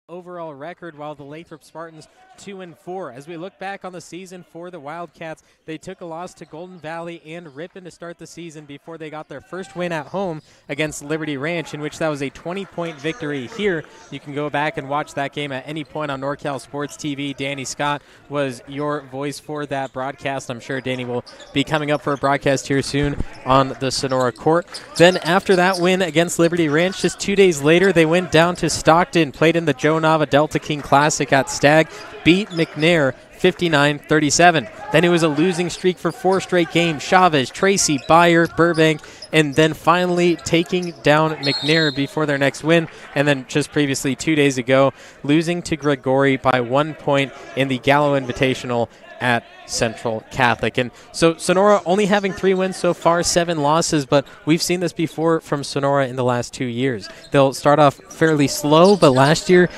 Overall record, while the Lathrop Spartans 2-4. As we look back on the season for the Wildcats, they took a loss to Golden Valley and Ripon to start the season before they got their first win at home against Liberty Ranch, in which that was a 20-point victory here. You can go back and watch that game at any point on NorCal Sports TV. Danny Scott was your voice for that broadcast. I'm sure Danny will be coming up for a broadcast here soon on the Sonora court. Then after that win against Liberty Ranch, just 2 days later, they went down to Stockton, played in the Joe Nava Delta King Classic at Stagg, beat McNair 59-37. Then it was a losing streak for 4 straight games. Chavez, Tracy, Byer, Burbank, and then finally taking down McNair before their next win. And then just previously 2 days ago, losing to Gregory by 1 point in the Gallo Invitational at Central Catholic. And so Sonora only having 3 wins so far, 7 losses, but we've seen this before from Sonora in the last 2 years. They'll start off fairly slow, but last year,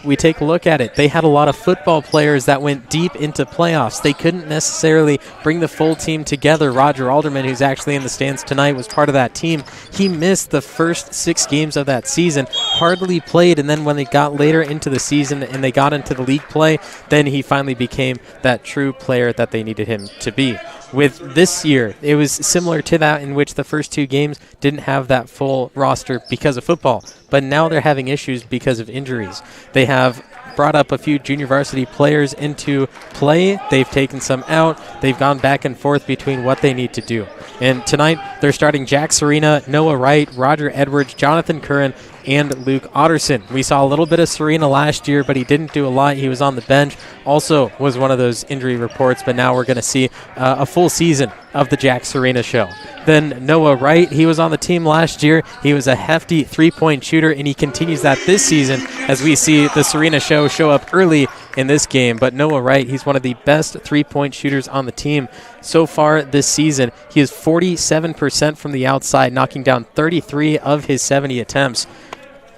we take a look at it. They had a lot of football players that went deep into playoffs. They couldn't necessarily bring the full team together. Roger Alderman, who's actually in the stands tonight, was part of that team. He missed the first 6 games of that season, hardly played, and then when they got later into the season and they got into the league play, then he finally became that true player that they needed him to be. With this year, it was similar to that, in which the first 2 games didn't have that full roster because of football, but now they're having issues because of injuries. They have brought up a few junior varsity players into play. They've taken some out. They've gone back and forth between what they need to do. And tonight, they're starting Jack Serena, Noah Wright, Roger Edwards, Jonathan Curran, and Luke Otterson. We saw a little bit of Serena last year, but he didn't do a lot. He was on the bench. Also was one of those injury reports, but now we're going to see a full season of the Jack Serena show. Then Noah Wright, he was on the team last year. He was a hefty 3-point shooter, and he continues that this season as we see the Serena show up early in this game. But Noah Wright, he's one of the best 3-point shooters on the team so far this season. He is 47% from the outside, knocking down 33 of his 70 attempts,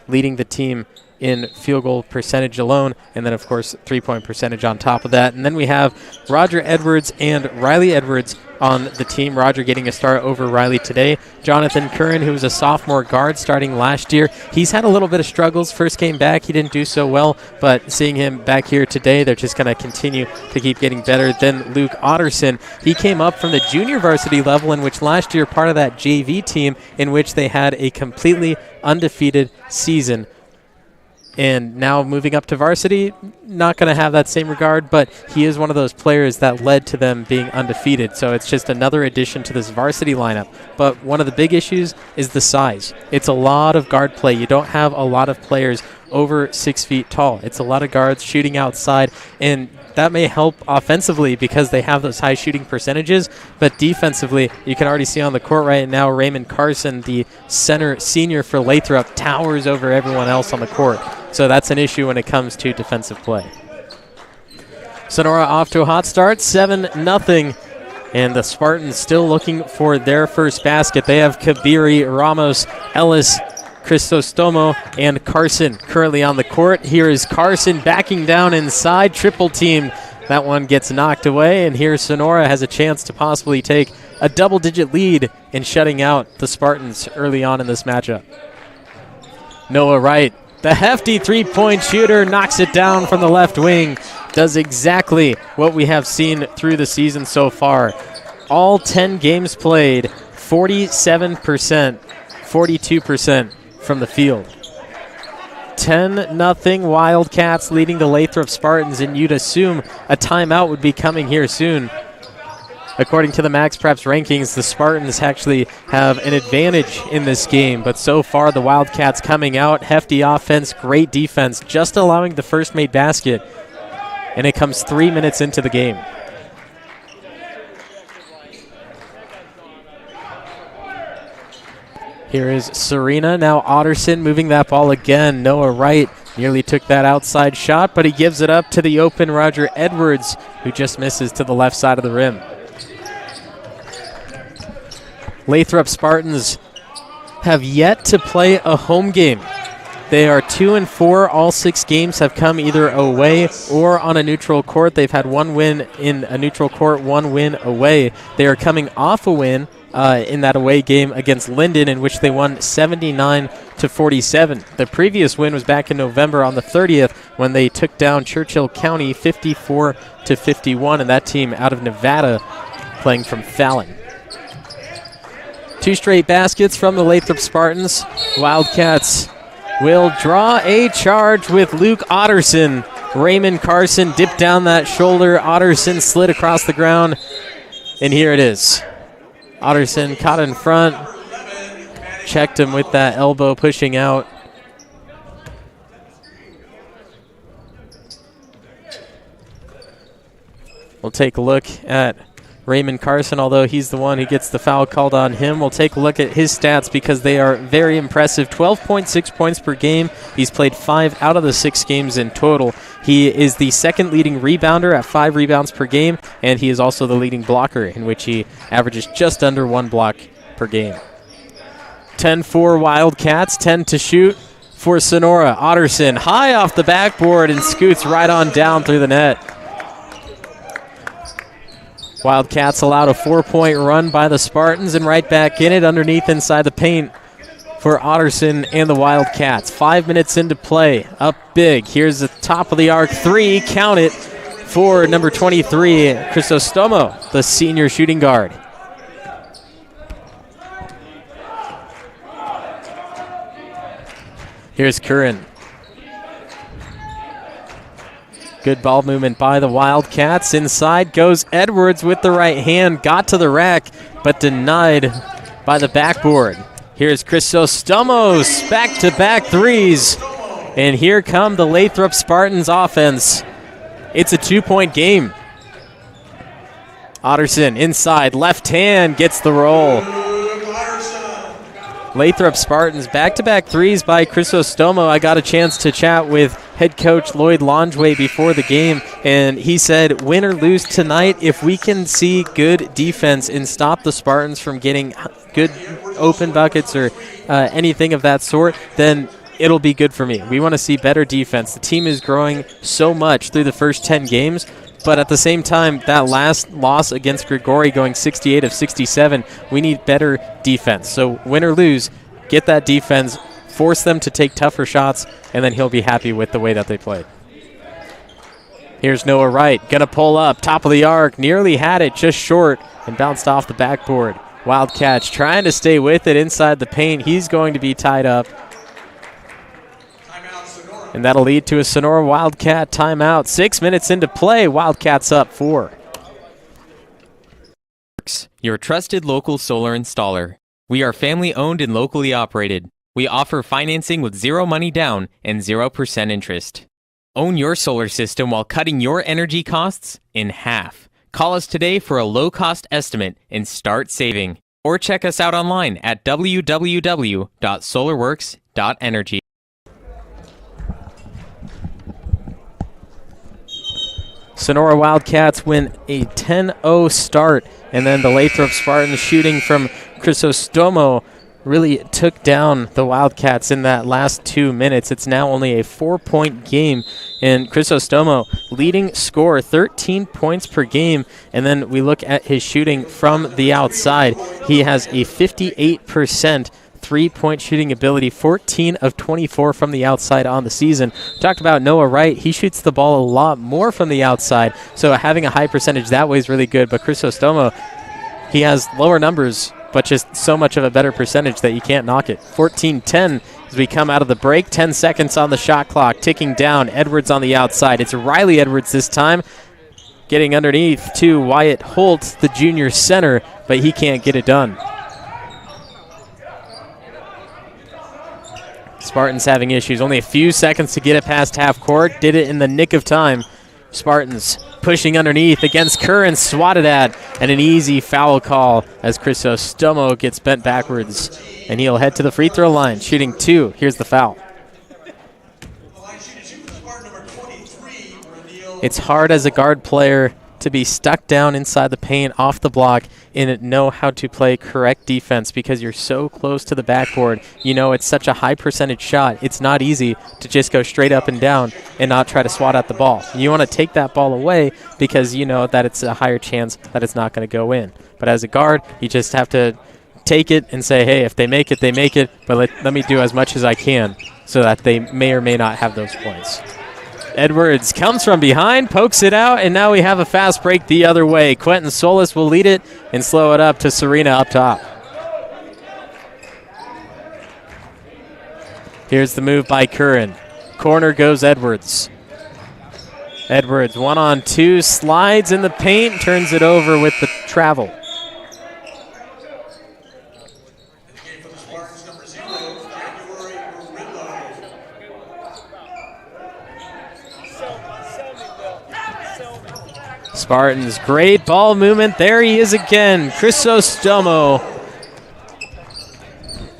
leading the team in field goal percentage alone, and then, of course, 3-point percentage on top of that. And then we have Roger Edwards and Riley Edwards on the team. Roger getting a start over Riley today. Jonathan Curran, who was a sophomore guard starting last year, he's had a little bit of struggles. First game back, he didn't do so well, but seeing him back here today, they're just going to continue to keep getting better. Then Luke Otterson, he came up from the junior varsity level, in which last year part of that JV team in which they had a completely undefeated season. And now moving up to varsity, not going to have that same regard, but he is one of those players that led to them being undefeated. So it's just another addition to this varsity lineup. But one of the big issues is the size. It's a lot of guard play. You don't have a lot of players over 6 feet tall. It's a lot of guards shooting outside, and that may help offensively because they have those high shooting percentages, but defensively, you can already see on the court right now, Raymond Carson, the center senior for Lathrop, towers over everyone else on the court. So that's an issue when it comes to defensive play. Sonora off to a hot start, 7-0. And the Spartans still looking for their first basket. They have Kabiri, Ramos, Ellis, Cristostomo, and Carson currently on the court. Here is Carson backing down inside, triple team. That one gets knocked away, and here Sonora has a chance to possibly take a double-digit lead in shutting out the Spartans early on in this matchup. Noah Wright The hefty three-point shooter knocks it down from the left wing. Does exactly what we have seen through the season so far. All 10 games played, 47%, 42% from the field. 10-0 Wildcats leading the Lathrop Spartans, and you'd assume a timeout would be coming here soon. According to the Max Preps rankings, the Spartans actually have an advantage in this game, but so far the Wildcats coming out, hefty offense, great defense, just allowing the first made basket, and it comes 3 minutes into the game. Here is Serena, now Otterson moving that ball again. Noah Wright nearly took that outside shot, but he gives it up to the open Roger Edwards, who just misses to the left side of the rim. Lathrop Spartans have yet to play a home game. They are 2-4. All 6 games have come either away or on a neutral court. They've had 1 win in a neutral court, 1 win away. They are coming off a win in that away game against Linden, in which they won 79-47. The previous win was back in November on the 30th when they took down Churchill County 54-51, and that team out of Nevada playing from Fallon. 2 straight baskets from the Lathrop Spartans. Wildcats will draw a charge with Luke Otterson. Raymond Carson dipped down that shoulder. Otterson slid across the ground, and here it is. Otterson caught in front, checked him with that elbow pushing out. We'll take a look at Raymond Carson, although he's the one who gets the foul called on him. We'll take a look at his stats because they are very impressive. 12.6 points per game. He's played 5 out of the 6 games in total. He is the second leading rebounder at 5 rebounds per game, and he is also the leading blocker, in which he averages just under 1 block per game. 10-4 Wildcats, 10 to shoot for Sonora. Otterson high off the backboard and scoots right on down through the net. Wildcats allowed a 4-point run by the Spartans, and right back in it underneath inside the paint for Otterson and the Wildcats. 5 minutes into play, up big. Here's the top of the arc 3, count it, for number 23, Crisostomo, the senior shooting guard. Here's Curran. Good ball movement by the Wildcats. Inside goes Edwards with the right hand. Got to the rack, but denied by the backboard. Here's Chrysostomos, back-to-back threes. And here come the Lathrop Spartans offense. It's a 2-point game. Otterson inside, left hand, gets the roll. Lathrop Spartans, back-to-back threes by Chrysostomo. I got a chance to chat with head coach Lloyd Longway before the game, and he said, win or lose tonight, if we can see good defense and stop the Spartans from getting good open buckets or anything of that sort, then it'll be good for me. We want to see better defense. The team is growing so much through the first 10 games, but at the same time, that last loss against Grigori going 68 of 67, we need better defense. So win or lose, get that defense, force them to take tougher shots, and then he'll be happy with the way that they played. Here's Noah Wright, going to pull up, top of the arc, nearly had it, just short, and bounced off the backboard. Wildcats trying to stay with it inside the paint. He's going to be tied up. And that'll lead to a Sonora Wildcat timeout. 6 minutes into play, Wildcats up 4. Your trusted local solar installer. We are family owned and locally operated. We offer financing with 0 money down and 0% interest. Own your solar system while cutting your energy costs in half. Call us today for a low-cost estimate and start saving. Or check us out online at www.solarworks.energy. Sonora Wildcats win a 10-0 start, and then the Lathrop Spartans shooting from Chrysostomo really took down the Wildcats in that last 2 minutes. It's now only a 4-point game, and Chrysostomo leading scorer, 13 points per game. And then we look at his shooting from the outside. He has a 58% three-point shooting ability, 14 of 24 from the outside on the season. We talked about Noah Wright. He shoots the ball a lot more from the outside, so having a high percentage that way is really good. But Crisostomo, he has lower numbers, but just so much of a better percentage that you can't knock it. 14-10 as we come out of the break. 10 seconds on the shot clock, ticking down. Edwards on the outside. It's Riley Edwards this time, getting underneath to Wyatt Holt, the junior center, but he can't get it done. Spartans having issues. Only a few seconds to get it past half court. Did it in the nick of time. Spartans pushing underneath against Curran, swatted at, and an easy foul call as Crisostomo gets bent backwards, and he'll head to the free throw line, shooting 2. Here's the foul. It's hard as a guard player to be stuck down inside the paint off the block and know how to play correct defense because you're so close to the backboard. You know, it's such a high percentage shot. It's not easy to just go straight up and down and not try to swat at the ball. You want to take that ball away because you know that it's a higher chance that it's not going to go in. But as a guard, you just have to take it and say, hey, if they make it, they make it, but let me do as much as I can so that they may or may not have those points. Edwards comes from behind, pokes it out, and now we have a fast break the other way. Quentin Solis will lead it and slow it up to Serena up top. Here's the move by Curran. Corner goes Edwards. Edwards, 1-on-2, slides in the paint, turns it over with the travel. Spartans, great ball movement. There he is again, Crisostomo.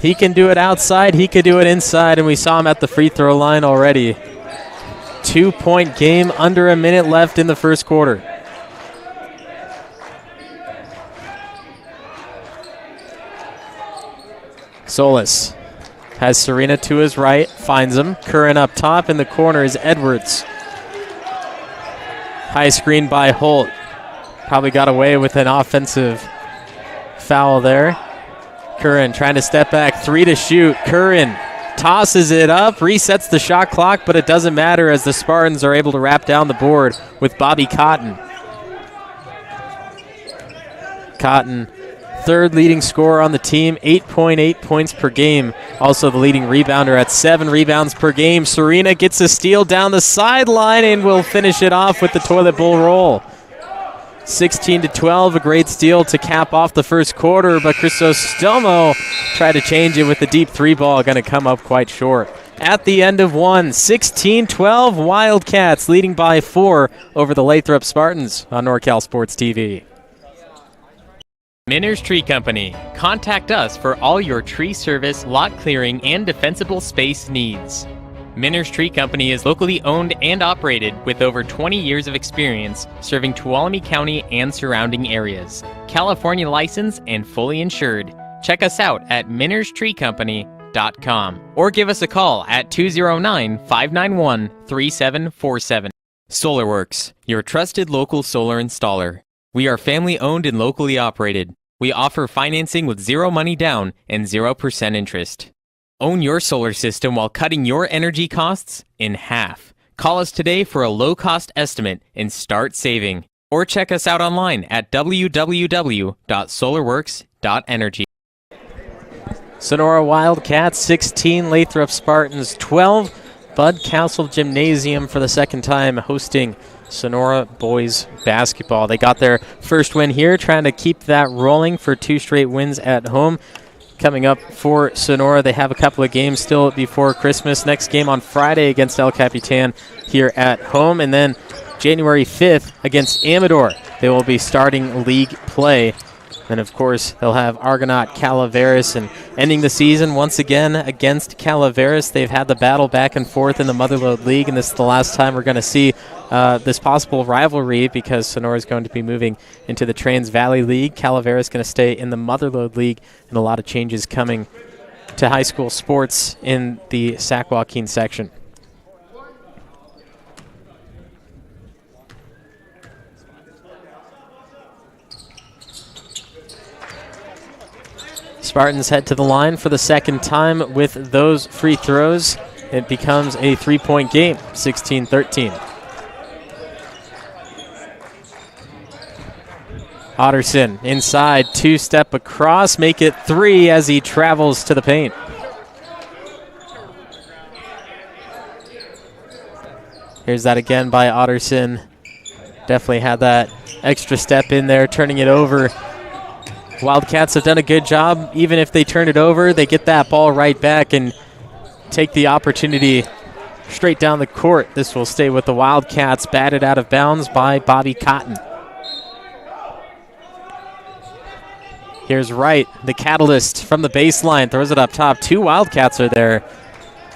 He can do it outside, he could do it inside, and we saw him at the free throw line already. 2-point game, under a minute left in the first quarter. Solis has Serena to his right, finds him. Curran up top, in the corner is Edwards. High screen by Holt. Probably got away with an offensive foul there. Curran trying to step back, 3 to shoot. Curran tosses it up, resets the shot clock, but it doesn't matter as the Spartans are able to wrap down the board with Bobby Cotton. Cotton, third leading scorer on the team, 8.8 points per game. Also the leading rebounder at 7 rebounds per game. Serena gets a steal down the sideline and will finish it off with the toilet bowl roll. 16-12, a great steal to cap off the first quarter, but Crisostomo tried to change it with the deep 3 ball, going to come up quite short. At the end of one, 16-12, Wildcats leading by 4 over the Lathrop Spartans on NorCal Sports TV. Minner's Tree Company. Contact us for all your tree service, lot clearing, and defensible space needs. Minner's Tree Company is locally owned and operated with over 20 years of experience serving Tuolumne County and surrounding areas. California licensed and fully insured. Check us out at minnerstreecompany.com or give us a call at 209-591-3747. SolarWorks, your trusted local solar installer. We are family owned and locally operated. We offer financing with zero money down and 0% interest. Own your solar system while cutting your energy costs in half. Call us today for a low-cost estimate and start saving. Or check us out online at www.solarworks.energy. Sonora Wildcats 16, Lathrop Spartans 12. Bud Castle Gymnasium for the second time hosting Sonora boys basketball. They got their first win here, trying to keep that rolling for 2 straight wins at home. Coming up for Sonora, they have a couple of games still before Christmas. Next game on Friday against El Capitan here at home, and then January 5th against Amador. They will be starting league play. And, of course, they'll have Argonaut Calaveras, and ending the season once again against Calaveras. They've had the battle back and forth in the Motherlode League, and this is the last time we're going to see this possible rivalry because Sonora is going to be moving into the Trans Valley League. Calaveras is going to stay in the Motherlode League, and a lot of changes coming to high school sports in the Sac Joaquin section. Spartans head to the line for the second time with those free throws. It becomes a 3-point game, 16-13. Otterson inside, two-step across, make it 3 as he travels to the paint. Here's that again by Otterson. Definitely had that extra step in there, turning it over. Wildcats have done a good job. Even if they turn it over, they get that ball right back and take the opportunity straight down the court. This will stay with the Wildcats, batted out of bounds by Bobby Cotton. Here's Wright, the catalyst from the baseline, throws it up top. 2 Wildcats are there.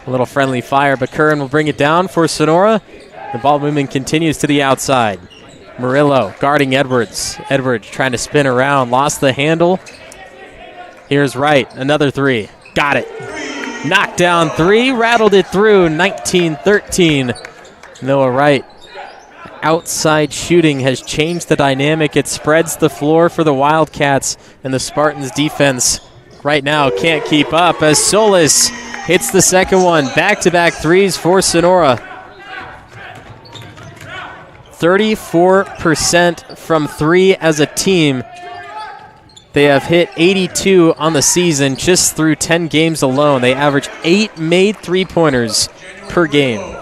A little friendly fire, but Curran will bring it down for Sonora. The ball movement continues to the outside. Murillo guarding Edwards. Edwards trying to spin around, lost the handle. Here's Wright, another 3. Got it. Knocked down 3, rattled it through, 19-13. Noah Wright. Outside shooting has changed the dynamic. It spreads the floor for the Wildcats, and the Spartans defense right now can't keep up as Solis hits the second one. Back-to-back threes for Sonora. 34% from 3 as a team. They have hit 82 on the season just through 10 games alone. They average 8 made three-pointers per game.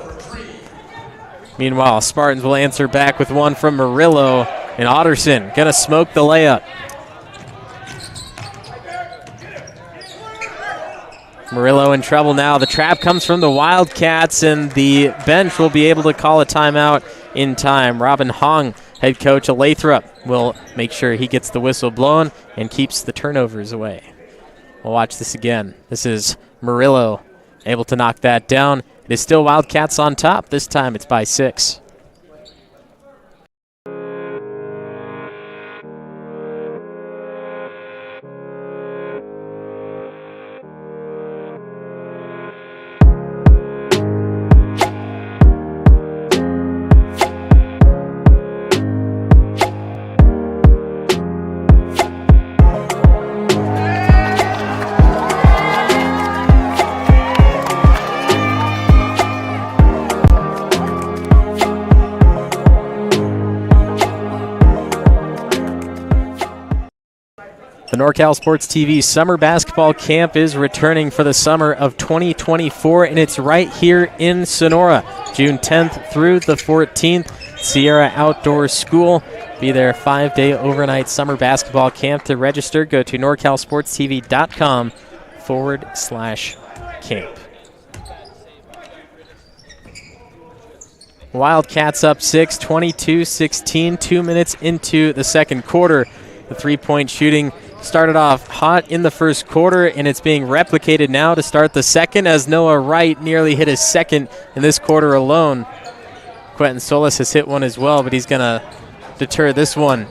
Meanwhile, Spartans will answer back with one from Murillo, and Otterson gonna smoke the layup. Murillo in trouble now. The trap comes from the Wildcats, and the bench will be able to call a timeout in time. Robin Hong, head coach of Lathrop, will make sure he gets the whistle blown and keeps the turnovers away. We'll watch this again. This is Murillo able to knock that down. It is still Wildcats on top. This time it's by 6. The NorCal Sports TV Summer Basketball Camp is returning for the summer of 2024, and it's right here in Sonora, June 10th through the 14th. Sierra Outdoor School. Be there 5-day overnight summer basketball camp. To register, go to norcalsportstv.com/camp. Wildcats up 6, 22-16, 2 minutes into the second quarter. The three-point shooting started off hot in the first quarter, and it's being replicated now to start the second as Noah Wright nearly hit his second in this quarter alone. Quentin Solis has hit one as well, but he's going to deter this one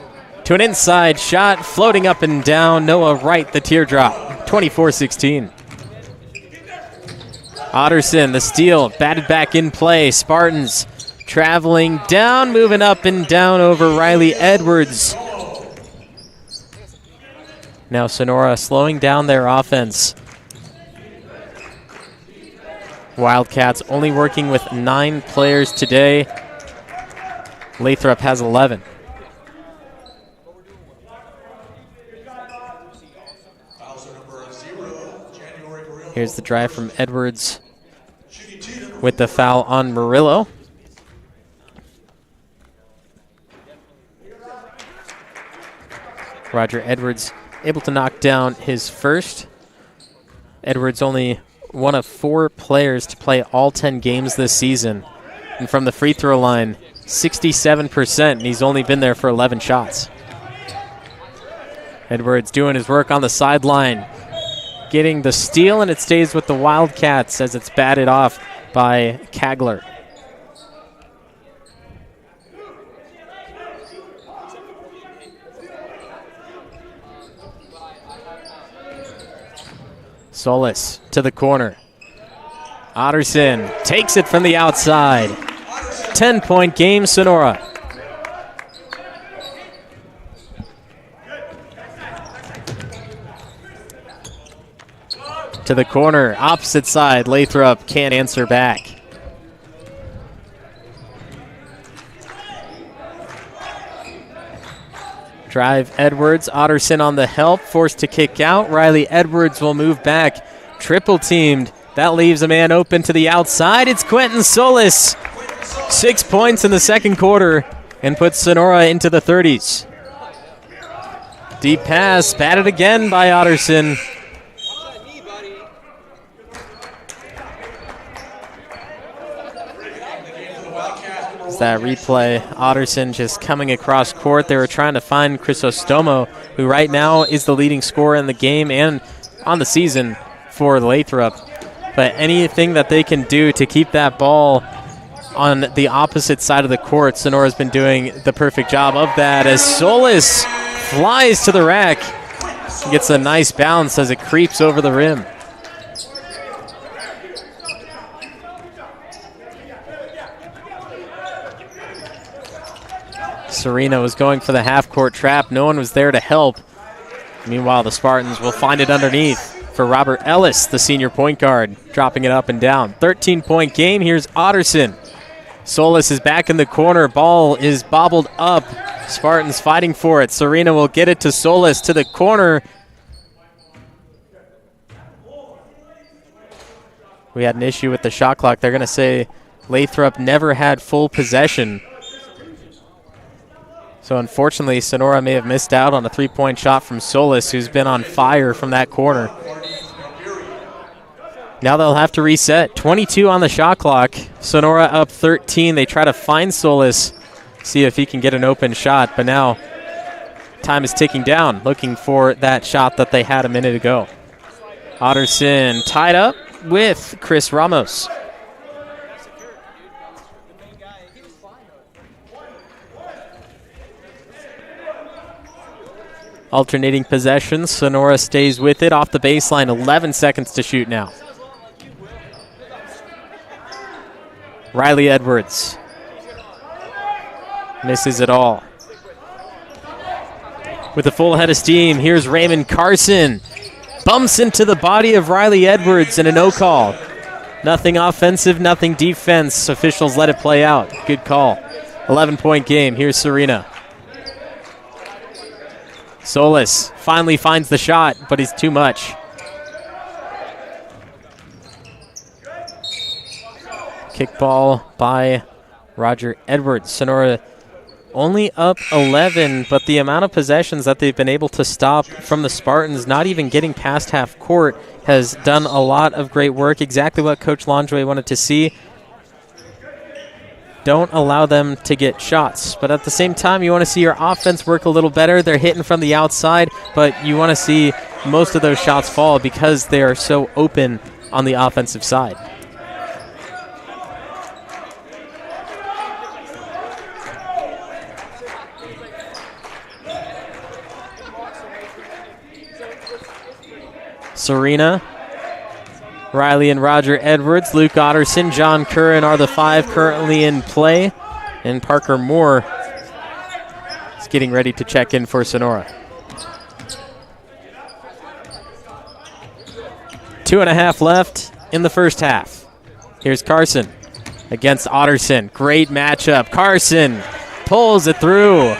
to an inside shot, floating up and down. Noah Wright, the teardrop, 24-16. Otterson, the steal, batted back in play. Spartans traveling down, moving up and down over Riley Edwards. Now Sonora slowing down their offense. Wildcats only working with 9 players today. Lathrop has 11. Here's the drive from Edwards with the foul on Murillo. Roger Edwards able to knock down his first. Edwards only one of 4 players to play all 10 games this season. And from the free throw line, 67%, and he's only been there for 11 shots. Edwards doing his work on the sideline, getting the steal, and it stays with the Wildcats as it's batted off by Kagler. Solis to the corner. Otterson takes it from the outside. 10-point game, Sonora. To the corner, opposite side. Lathrop can't answer back. Drive Edwards, Otterson on the help, forced to kick out. Riley Edwards will move back, triple teamed. That leaves a man open to the outside. It's Quentin Solis. 6 points in the second quarter and puts Sonora into the 30s. Deep pass, batted again by Otterson. That replay, Otterson just coming across court. They were trying to find Crisostomo, who right now is the leading scorer in the game and on the season for Lathrop. But anything that they can do to keep that ball on the opposite side of the court, Sonora's been doing the perfect job of that as Solis flies to the rack. Gets a nice bounce as it creeps over the rim. Serena was going for the half-court trap. No one was there to help. Meanwhile, the Spartans will find it underneath for Robert Ellis, the senior point guard, dropping it up and down. 13-point game. Here's Otterson. Solis is back in the corner. Ball is bobbled up. Spartans fighting for it. Serena will get it to Solis to the corner. We had an issue with the shot clock. They're going to say Lathrop never had full possession. So unfortunately, Sonora may have missed out on a three-point shot from Solis, who's been on fire from that corner. Now they'll have to reset. 22 on the shot clock. Sonora up 13. They try to find Solis, see if he can get an open shot. But now time is ticking down, looking for that shot that they had a minute ago. Otterson tied up with Chris Ramos. Alternating possessions. Sonora stays with it off the baseline. 11 seconds to shoot now. Riley Edwards misses it all. With a full head of steam, here's Raymond Carson. Bumps into the body of Riley Edwards and a no call. Nothing offensive, nothing defense. Officials let it play out. Good call. 11-point game. Here's Serena. Solis finally finds the shot, but he's too much. Kickball by Roger Edwards. Sonora only up 11, but the amount of possessions that they've been able to stop from the Spartans, not even getting past half court, has done a lot of great work. Exactly what Coach Landry wanted to see. Don't allow them to get shots. But at the same time, you want to see your offense work a little better. They're hitting from the outside, but you want to see most of those shots fall because they are so open on the offensive side. Serena, Riley and Roger Edwards, Luke Otterson, John Curran are the five currently in play. And Parker Moore is getting ready to check in for Sonora. 2.5 left in the first half. Here's Carson against Otterson. Great matchup. Carson pulls it through.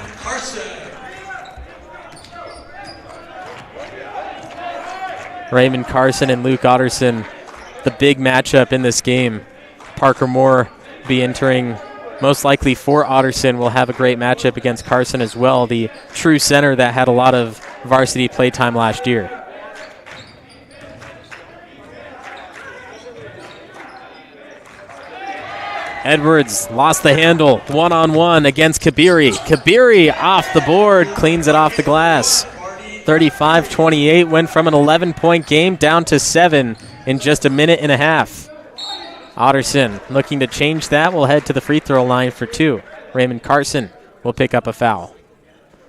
Raymond Carson and Luke Otterson, the big matchup in this game. Parker Moore be entering most likely for Otterson. Will have a great matchup against Carson as well, the true center that had a lot of varsity playtime last year. Edwards lost the handle, one-on-one against Kabiri. Kabiri off the board, cleans it off the glass. 35-28, went from an 11-point game down to 7 in just a minute and a half. Otterson looking to change that, will head to the free throw line for 2. Raymond Carson will pick up a foul.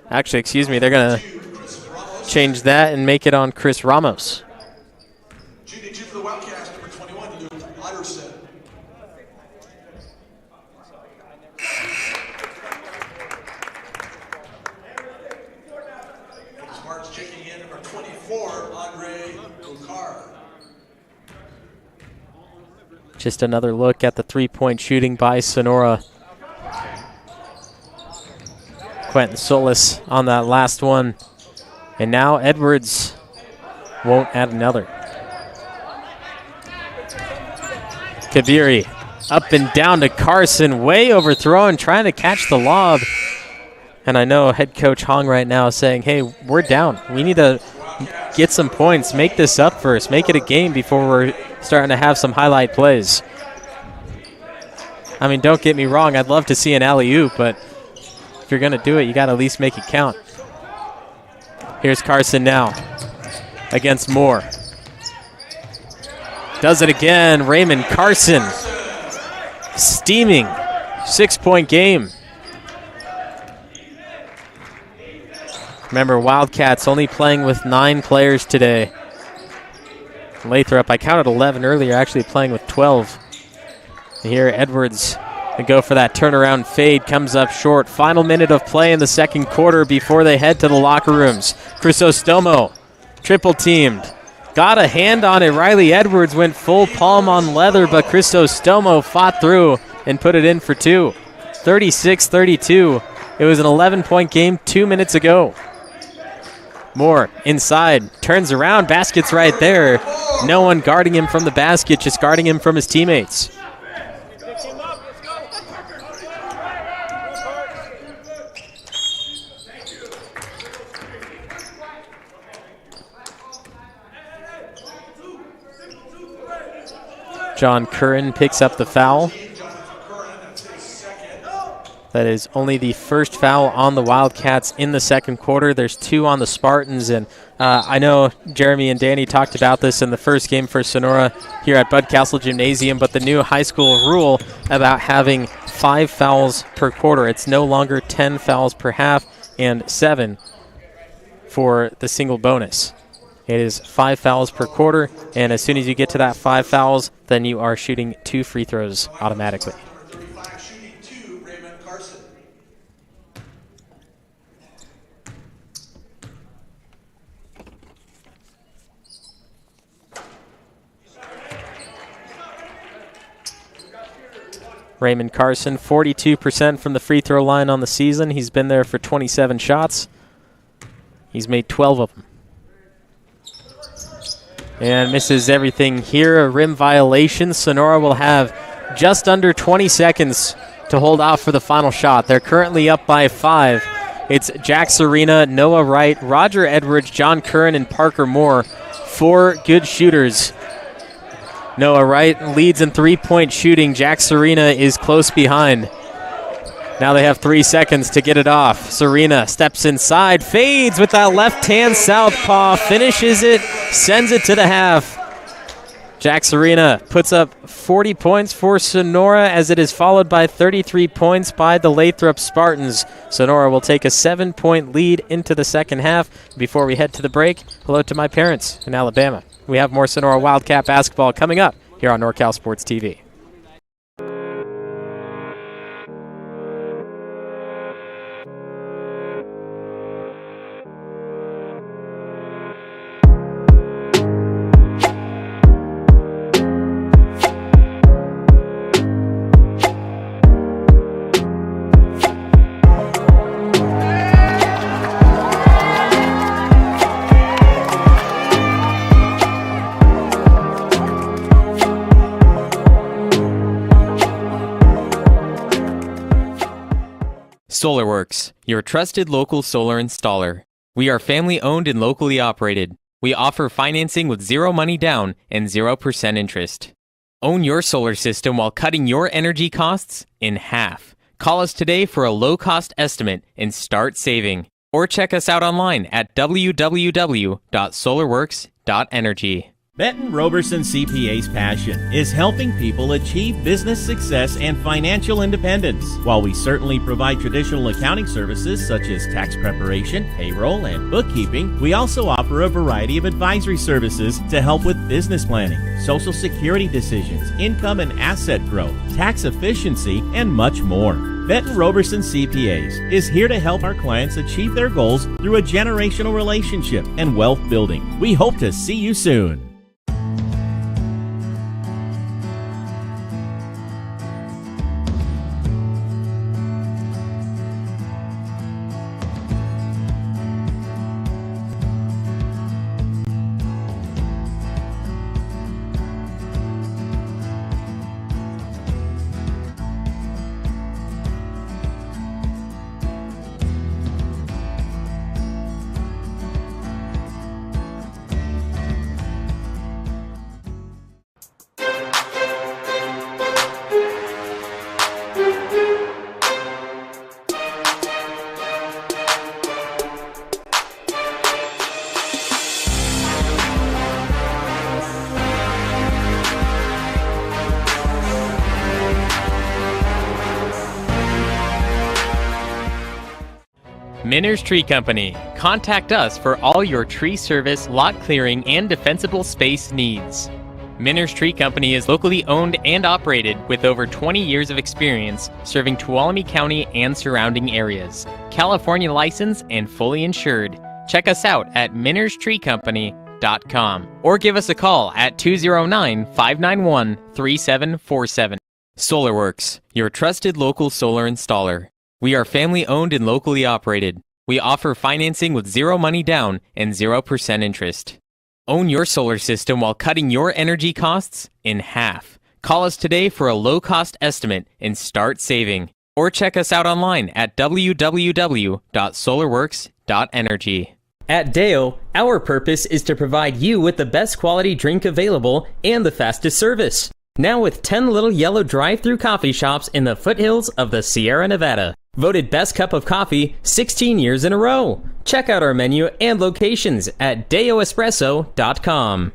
Actually, excuse me, they're going to change that and make it on Chris Ramos. GD2 for the Wildcats, number 21, Luke Otterson. Smarts checking in, number 24, Andre Bukar. Just another look at the three-point shooting by Sonora. Quentin Solis on that last one. And now Edwards won't add another. Kaviri up and down to Carson, way overthrown, trying to catch the lob. And I know head coach Hong right now is saying, hey, we're down. We need to get some points, make this up first, make it a game before we're starting to have some highlight plays. I mean, don't get me wrong, I'd love to see an alley-oop, but if you're going to do it, you got to at least make it count. Here's Carson now against Moore. Does it again, Raymond Carson. Steaming 6-point game. Remember, Wildcats only playing with 9 players today. Lathrop, I counted 11 earlier, actually playing with 12. Here, Edwards and go for that turnaround fade, comes up short. Final minute of play in the second quarter before they head to the locker rooms. Chrysostomo, triple teamed. Got a hand on it. Riley Edwards went full palm on leather, but Chrysostomo fought through and put it in for 2. 36-32. It was an 11-point game 2 minutes ago. Moore inside, turns around, basket's right there. No one guarding him from the basket, just guarding him from his teammates. John Curran picks up the foul. That is only the first foul on the Wildcats in the second quarter. There's 2 on the Spartans, and I know Jeremy and Danny talked about this in the first game for Sonora here at Bud Castle Gymnasium, but the new high school rule about having 5 fouls per quarter. It's no longer 10 fouls per half and 7 for the single bonus. It is 5 fouls per quarter, and as soon as you get to that 5 fouls, then you are shooting 2 free throws automatically. Raymond Carson, 42% from the free throw line on the season. He's been there for 27 shots. He's made 12 of them. And misses everything here. A rim violation. Sonora will have just under 20 seconds to hold off for the final shot. They're currently up by 5. It's Jack Serena, Noah Wright, Roger Edwards, John Curran, and Parker Moore. 4 good shooters. Noah Wright leads in three-point shooting. Jack Serena is close behind. Now they have 3 seconds to get it off. Serena steps inside, fades with that left-hand southpaw, finishes it, sends it to the half. Jack Serena puts up 40 points for Sonora as it is followed by 33 points by the Lathrop Spartans. Sonora will take a 7-point lead into the second half. Before we head to the break, hello to my parents in Alabama. We have more Sonora Wildcat basketball coming up here on NorCal Sports TV. SolarWorks, your trusted local solar installer. We are family owned and locally operated. We offer financing with 0 money down and 0% interest. Own your solar system while cutting your energy costs in half. Call us today for a low-cost estimate and start saving. Or check us out online at www.solarworks.energy. Benton Roberson CPA's passion is helping people achieve business success and financial independence. While we certainly provide traditional accounting services such as tax preparation, payroll, and bookkeeping, we also offer a variety of advisory services to help with business planning, Social Security decisions, income and asset growth, tax efficiency, and much more. Benton Roberson CPAs is here to help our clients achieve their goals through a generational relationship and wealth building. We hope to see you soon. Minner's Tree Company. Contact us for all your tree service, lot clearing, and defensible space needs. Minner's Tree Company is locally owned and operated with over 20 years of experience serving Tuolumne County and surrounding areas. California licensed and fully insured. Check us out at minnerstreecompany.com or give us a call at 209-591-3747. SolarWorks, your trusted local solar installer. We are family owned and locally operated. We offer financing with zero money down and 0% interest. Own your solar system while cutting your energy costs in half. Call us today for a low-cost estimate and start saving. Or check us out online at www.solarworks.energy. At Deo, our purpose is to provide you with the best quality drink available and the fastest service. Now with 10 little yellow drive-through coffee shops in the foothills of the Sierra Nevada. Voted Best Cup of Coffee 16 years in a row. Check out our menu and locations at deoespresso.com.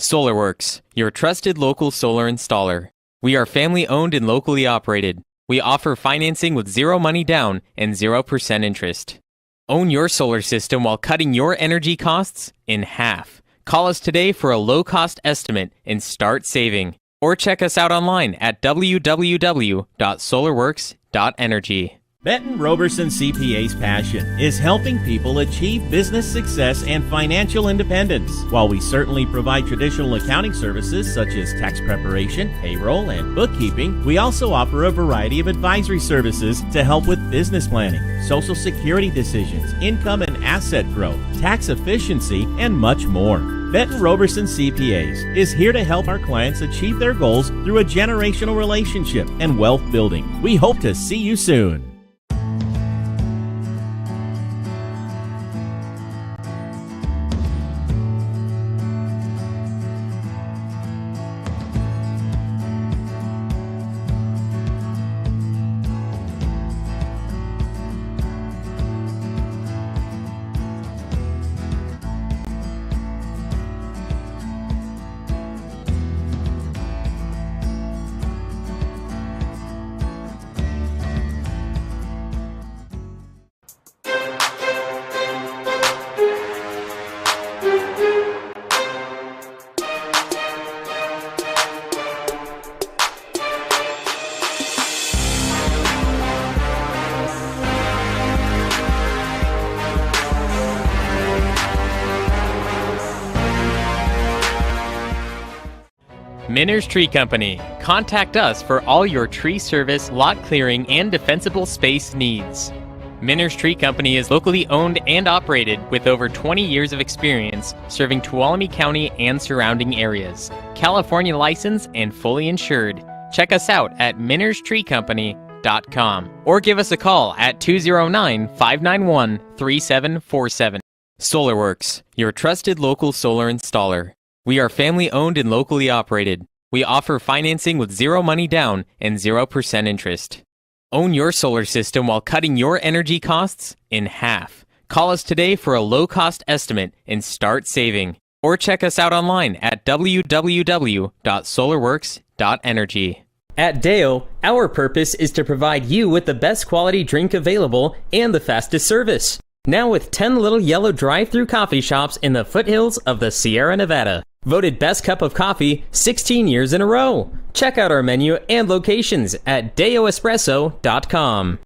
SolarWorks, your trusted local solar installer. We are family owned and locally operated. We offer financing with zero money down and 0% interest. Own your solar system while cutting your energy costs in half. Call us today for a low-cost estimate and start saving. Or check us out online at www.solarworks.energy. Benton Roberson CPA's passion is helping people achieve business success and financial independence. While we certainly provide traditional accounting services such as tax preparation, payroll, and bookkeeping, we also offer a variety of advisory services to help with business planning, Social Security decisions, income and asset growth, tax efficiency, and much more. Benton Roberson CPAs is here to help our clients achieve their goals through a generational relationship and wealth building. We hope to see you soon. Minner's Tree Company. Contact us for all your tree service, lot clearing, and defensible space needs. Minner's Tree Company is locally owned and operated with over 20 years of experience serving Tuolumne County and surrounding areas. California licensed and fully insured. Check us out at minnerstreecompany.com or give us a call at 209-591-3747. SolarWorks, your trusted local solar installer. We are family owned and locally operated. We offer financing with zero money down and 0% interest. Own your solar system while cutting your energy costs in half. Call us today for a low-cost estimate and start saving. Or check us out online at www.solarworks.energy. At Deo, our purpose is to provide you with the best quality drink available and the fastest service. Now with 10 little yellow drive-through coffee shops in the foothills of the Sierra Nevada. Voted best cup of coffee 16 years in a row. Check out our menu and locations at deoespresso.com.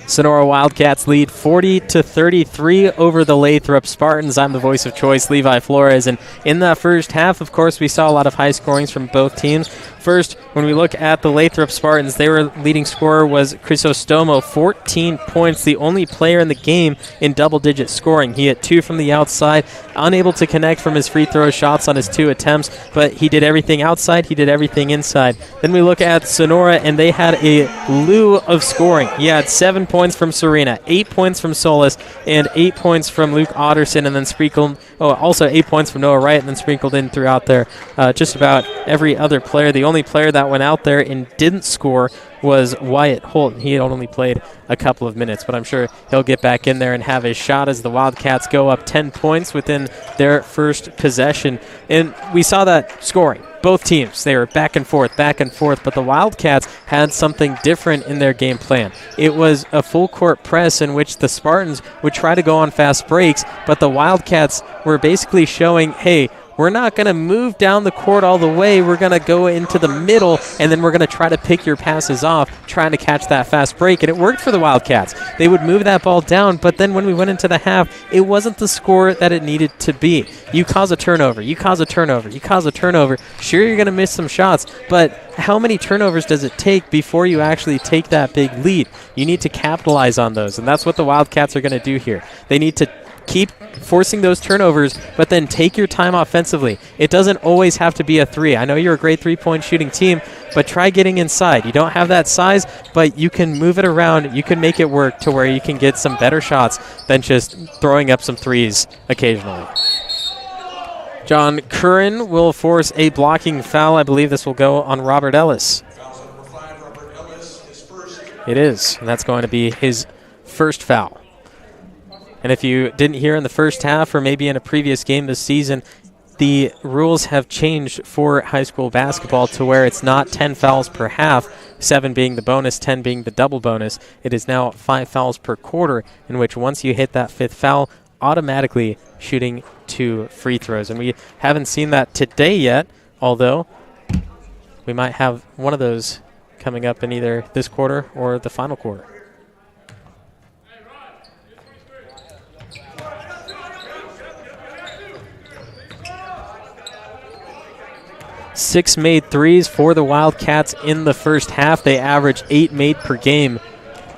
Sonora Wildcats lead 40-33 over the Lathrop Spartans. I'm the voice of choice, Levi Flores. And in that first half, of course, we saw a lot of high scorings from both teams. First, when we look at the Lathrop Spartans, their leading scorer was Crisostomo, 14 points, the only player in the game in double-digit scoring. He hit 2 from the outside, unable to connect from his free throw shots on his 2 attempts, but he did everything outside, he did everything inside. Then we look at Sonora, and they had a slew of scoring. He had 7 points from Serena, 8 points from Solis, and 8 points from Luke Otterson, and then also 8 points from Noah Wright, and then sprinkled in throughout there just about every other player. The only player that went out there and didn't score was Wyatt Holt. He had only played a couple of minutes, but I'm sure he'll get back in there and have his shot as the Wildcats go up 10 points within their first possession. And we saw that scoring. Both teams, they were back and forth, but the Wildcats had something different in their game plan. It was a full-court press in which the Spartans would try to go on fast breaks, but the Wildcats were basically showing, hey, we're not going to move down the court all the way. We're going to go into the middle, and then we're going to try to pick your passes off, trying to catch that fast break. And it worked for the Wildcats. They would move that ball down, but then when we went into the half, it wasn't the score that it needed to be. You cause a turnover. Sure, you're going to miss some shots, but how many turnovers does it take before you actually take that big lead? You need to capitalize on those, and that's what the Wildcats are going to do here. They need to keep forcing those turnovers, but then take your time offensively. It doesn't always have to be a 3. I know you're a great three-point shooting team, but try getting inside. You don't have that size, but you can move it around. You can make it work to where you can get some better shots than just throwing up some threes occasionally. John Curran will force a blocking foul. I believe this will go on Robert Ellis. It is, and that's going to be his first foul. And if you didn't hear in the first half or maybe in a previous game this season, the rules have changed for high school basketball to where it's not 10 fouls per half, 7 being the bonus, 10 being the double bonus. It is now 5 fouls per quarter, in which once you hit that 5th foul, automatically shooting 2 free throws. And we haven't seen that today yet, although we might have one of those coming up in either this quarter or the final quarter. Six made threes for the Wildcats in the first half. They averaged 8 made per game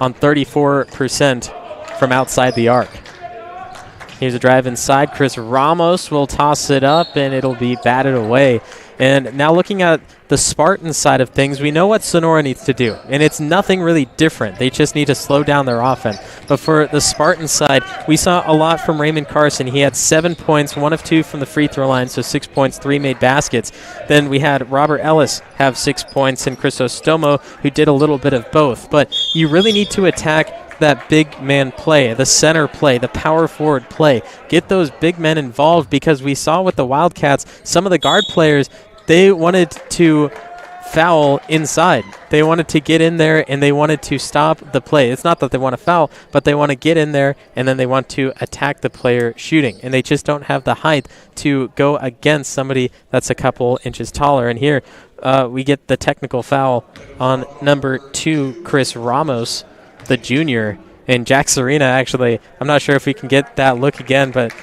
on 34% from outside the arc. Here's a drive inside. Chris Ramos will toss it up, and it'll be batted away. And now looking at the Spartans side of things, we know what Sonora needs to do, and it's nothing really different. They just need to slow down their offense. But for the Spartans side, we saw a lot from Raymond Carson. He had 7 points, 1 of 2 from the free throw line, so 6 points, 3 made baskets. Then we had Robert Ellis have 6 points, and Chris Ostomo, who did a little bit of both. But you really need to attack that big man play, the center play, the power forward play. Get those big men involved, because we saw with the Wildcats, some of the guard players, they wanted to foul inside. They wanted to get in there, and they wanted to stop the play. It's not that they want to foul, but they want to get in there, and then they want to attack the player shooting. And they just don't have the height to go against somebody that's a couple inches taller. And here we get the technical foul on number 2, Chris Ramos, the junior. And Jack Serena, actually, I'm not sure if we can get that look again, but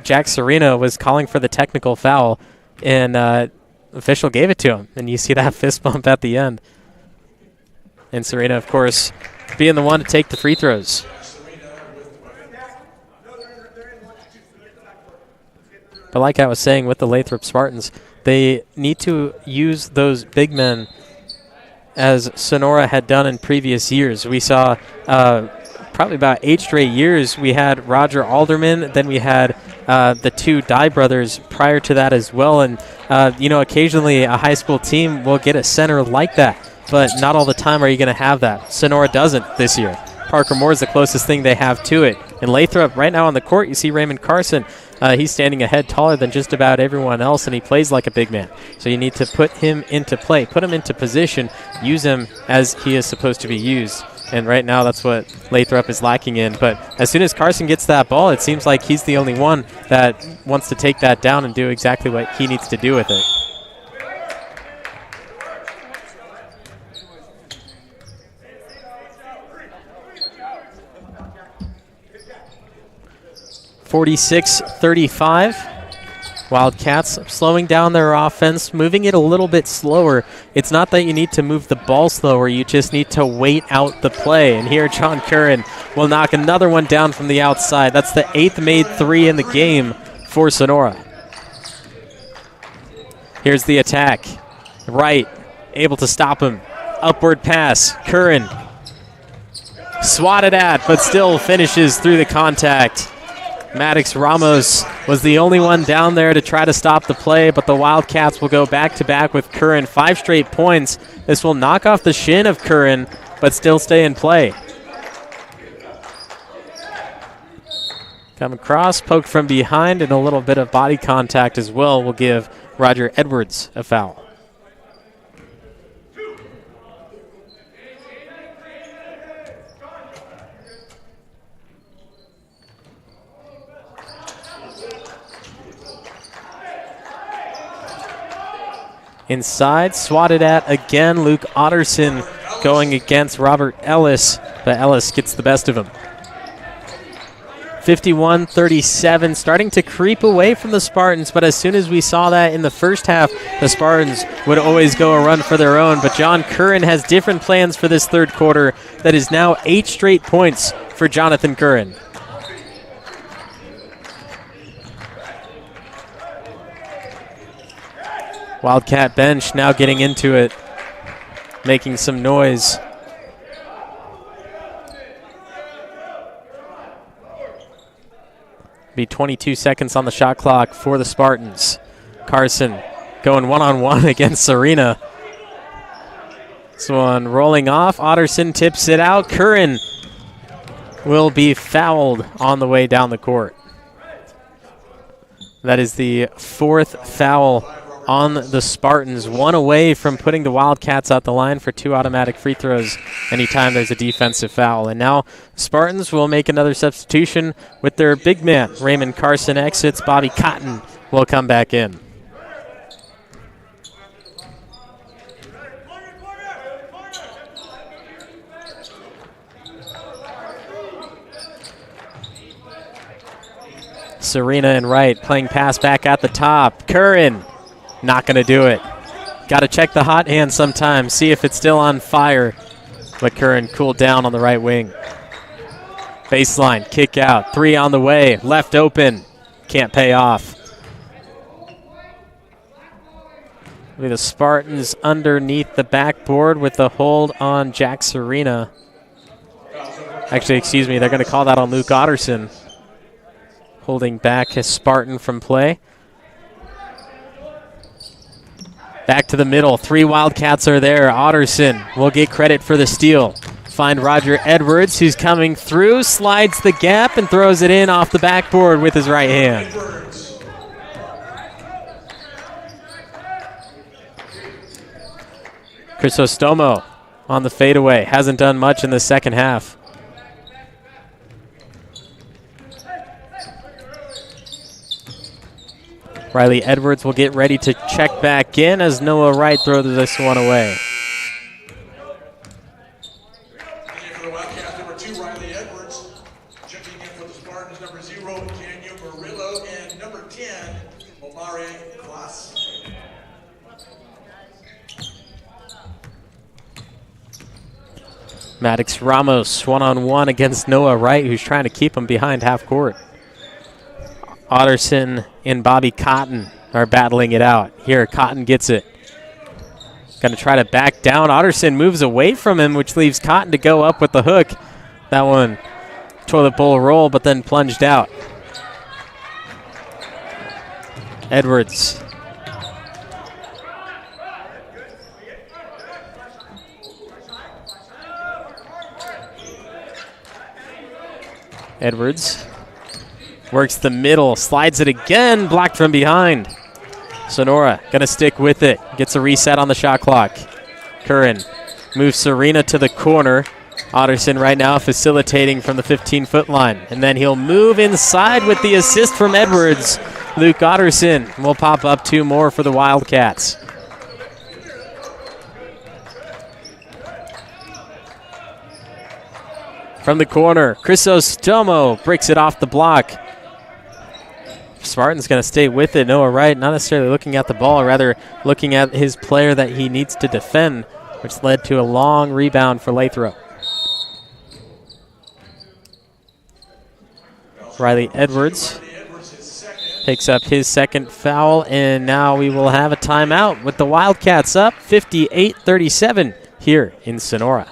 Jack Serena was calling for the technical foul, and official gave it to him. And you see that fist bump at the end. And Serena, of course, being the one to take the free throws. But like I was saying with the Lathrop Spartans, they need to use those big men as Sonora had done in previous years. We saw probably about 8 straight years we had Roger Alderman, then we had the 2 Dye brothers prior to that as well. And, occasionally a high school team will get a center like that, but not all the time are you going to have that. Sonora doesn't this year. Parker Moore is the closest thing they have to it. And Lathrop, right now on the court, you see Raymond Carson. He's standing a head taller than just about everyone else, and he plays like a big man. So you need to put him into play, put him into position, use him as he is supposed to be used. And right now that's what Lathrop is lacking in. But as soon as Carson gets that ball, it seems like he's the only one that wants to take that down and do exactly what he needs to do with it. (46-35). Wildcats slowing down their offense, moving it a little bit slower. It's not that you need to move the ball slower, you just need to wait out the play. And here John Curran will knock another one down from the outside. That's the 8th made 3 in the game for Sonora. Here's the attack. Wright able to stop him. Upward pass. Curran swatted at, but still finishes through the contact. Maddox Ramos was the only one down there to try to stop the play, but the Wildcats will go back-to-back with Curran. 5 straight points. This will knock off the shin of Curran, but still stay in play. Come across, poked from behind, and a little bit of body contact as well will give Roger Edwards a foul. Inside, swatted at again. Luke Otterson going against Robert Ellis, but Ellis gets the best of him. 51-37, starting to creep away from the Spartans, but as soon as we saw that in the first half, the Spartans would always go a run for their own. But John Curran has different plans for this third quarter. That is now 8 straight points for Jonathan Curran. Wildcat bench now getting into it, making some noise. Be 22 seconds on the shot clock for the Spartans. Carson going one-on-one against Serena. This one rolling off. Otterson tips it out. Curran will be fouled on the way down the court. That is the 4th foul on the Spartans, 1 away from putting the Wildcats at the line for 2 automatic free throws anytime there's a defensive foul. And now Spartans will make another substitution with their big man. Raymond Carson exits. Bobby Cotton will come back in. Serena and Wright playing pass back at the top. Curran, not going to do it. Got to check the hot hand sometimes, see if it's still on fire. But Curran cooled down on the right wing. Baseline, kick out, 3 on the way, left open, can't pay off. Look at the Spartans underneath the backboard with the hold on Jack Serena. Actually, excuse me, they're going to call that on Luke Otterson. Holding back his Spartan from play. Back to the middle, 3 Wildcats are there. Otterson will get credit for the steal. Find Roger Edwards, who's coming through, slides the gap and throws it in off the backboard with his right hand. Crisostomo on the fadeaway. Hasn't done much in the second half. Riley Edwards will get ready to check back in as Noah Wright throws this one away. For the Wildcats, number 2, Riley Edwards. Checking in for the Spartans, number 0, Daniel Murillo, and number 10, Omare Glass. Maddox Ramos one-on-one against Noah Wright, who's trying to keep him behind half court. Otterson and Bobby Cotton are battling it out. Here, Cotton gets it. Going to try to back down. Otterson moves away from him, which leaves Cotton to go up with the hook. That one, toilet bowl roll, but then plunged out. Edwards. Edwards works the middle, slides it again, blocked from behind. Sonora going to stick with it, gets a reset on the shot clock. Curran moves Serena to the corner. Otterson right now facilitating from the 15-foot line. And then he'll move inside with the assist from Edwards. Luke Otterson will pop up 2 more for the Wildcats. From the corner, Crisostomo breaks it off the block. Spartan's going to stay with it. Noah Wright not necessarily looking at the ball, rather looking at his player that he needs to defend, which led to a long rebound for Lathrop. Riley Edwards picks up his second foul, and now we will have a timeout with the Wildcats up 58-37 here in Sonora.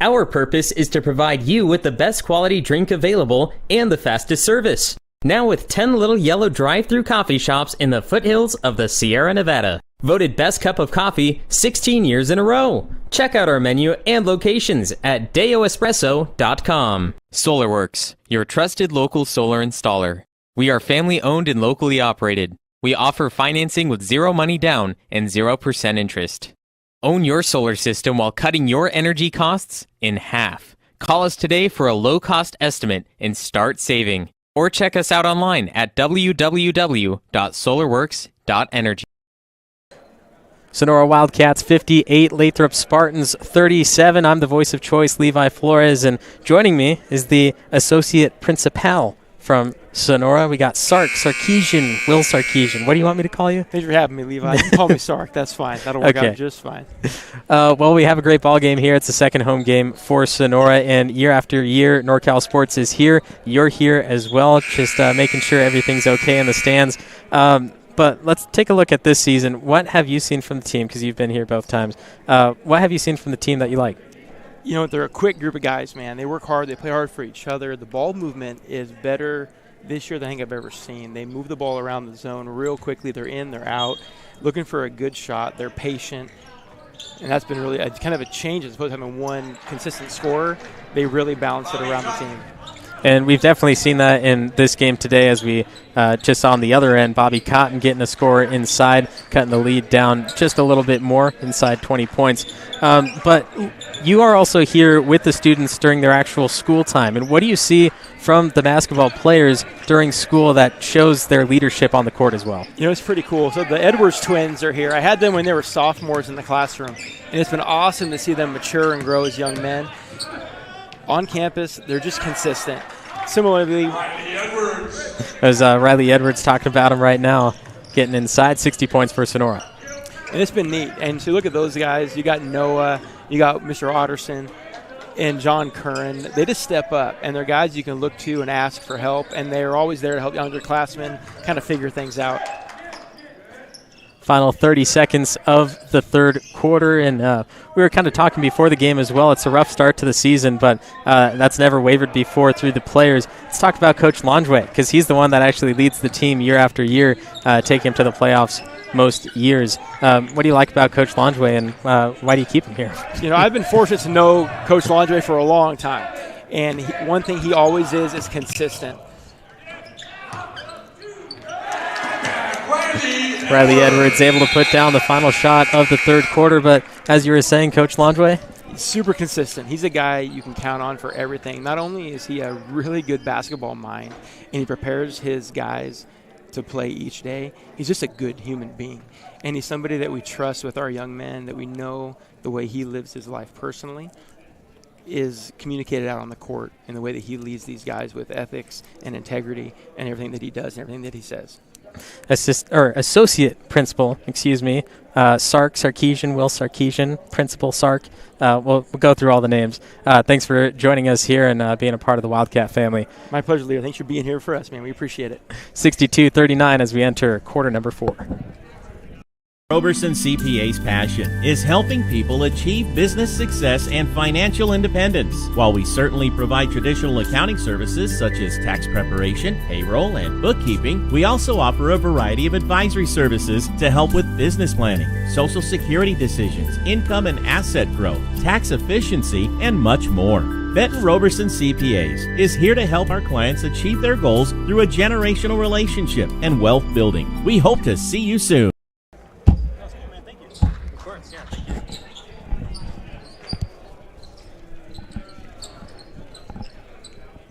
Our purpose is to provide you with the best quality drink available and the fastest service. Now with 10 little yellow drive-through coffee shops in the foothills of the Sierra Nevada. Voted best cup of coffee 16 years in a row. Check out our menu and locations at deoespresso.com. SolarWorks, your trusted local solar installer. We are family owned and locally operated. We offer financing with 0 money down and 0% interest. Own your solar system while cutting your energy costs in half. Call us today for a low-cost estimate and start saving. Or check us out online at www.solarworks.energy. Sonora Wildcats 58, Lathrop Spartans 37. I'm the voice of choice, Levi Flores, and joining me is the associate principal from Sonora. We got Sarkeesian, Will Sarkeesian. What do you want me to call you? Thanks for having me, Levi. You can call me Sark. That's fine. That'll work out just fine. Well, we have a great ball game here. It's the second home game for Sonora, and year after year, NorCal Sports is here. You're here as well, just making sure everything's okay in the stands. But let's take a look at this season. What have you seen from the team, because you've been here both times? What have you seen from the team that you like? You know, they're a quick group of guys, man. They work hard. They play hard for each other. The ball movement is better this year than I think I've ever seen. They move the ball around the zone real quickly. They're in, they're out, looking for a good shot. They're patient. And that's been really kind of a change as opposed to having one consistent scorer. They really balance it around the team. And we've definitely seen that in this game today, as we just saw on the other end, Bobby Cotton getting a score inside, cutting the lead down just a little bit more, inside 20 points. But you are also here with the students during their actual school time. And what do you see from the basketball players during school that shows their leadership on the court as well? You know, it's pretty cool. So the Edwards twins are here. I had them when they were sophomores in the classroom. And it's been awesome to see them mature and grow as young men. On campus, they're just consistent. Similarly, Riley Edwards. There's Riley Edwards talking about him right now, getting inside 60 points for Sonora. and it's been neat. And so look at those guys. You got Noah, you got Mr. Otterson, and John Curran. They just step up, and they're guys you can look to and ask for help, and they're always there to help underclassmen kind of figure things out. Final 30 seconds of the third quarter, and we were kind of talking before the game as well. It's a rough start to the season, but that's never wavered before through the players. Let's talk about Coach Longway, because he's the one that actually leads the team year after year, taking him to the playoffs most years. What do you like about Coach Longway, and why do you keep him here? You know, I've been fortunate to know Coach Longway for a long time, and one thing he always is consistent. Riley Edwards able to put down the final shot of the third quarter, but as you were saying, Coach Longway? Super consistent. He's a guy you can count on for everything. Not only is he a really good basketball mind, and he prepares his guys to play each day, he's just a good human being. And he's somebody that we trust with our young men, that we know the way he lives his life personally is communicated out on the court in the way that he leads these guys with ethics and integrity and everything that he does and everything that he says. Associate principal, Sarkeesian, Will Sarkeesian, Principal Sark. We'll go through all the names. Thanks for joining us here and being a part of the Wildcat family. My pleasure, Leo. Thanks for being here for us, man. We appreciate it. 62-39 as we enter quarter number 4. Roberson CPA's passion is helping people achieve business success and financial independence. While we certainly provide traditional accounting services such as tax preparation, payroll, and bookkeeping, we also offer a variety of advisory services to help with business planning, Social Security decisions, income and asset growth, tax efficiency, and much more. Benton Roberson CPAs is here to help our clients achieve their goals through a generational relationship and wealth building. We hope to see you soon.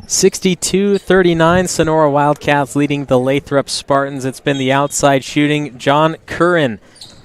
62-39, Sonora Wildcats leading the Lathrop Spartans. It's been the outside shooting. John Curran,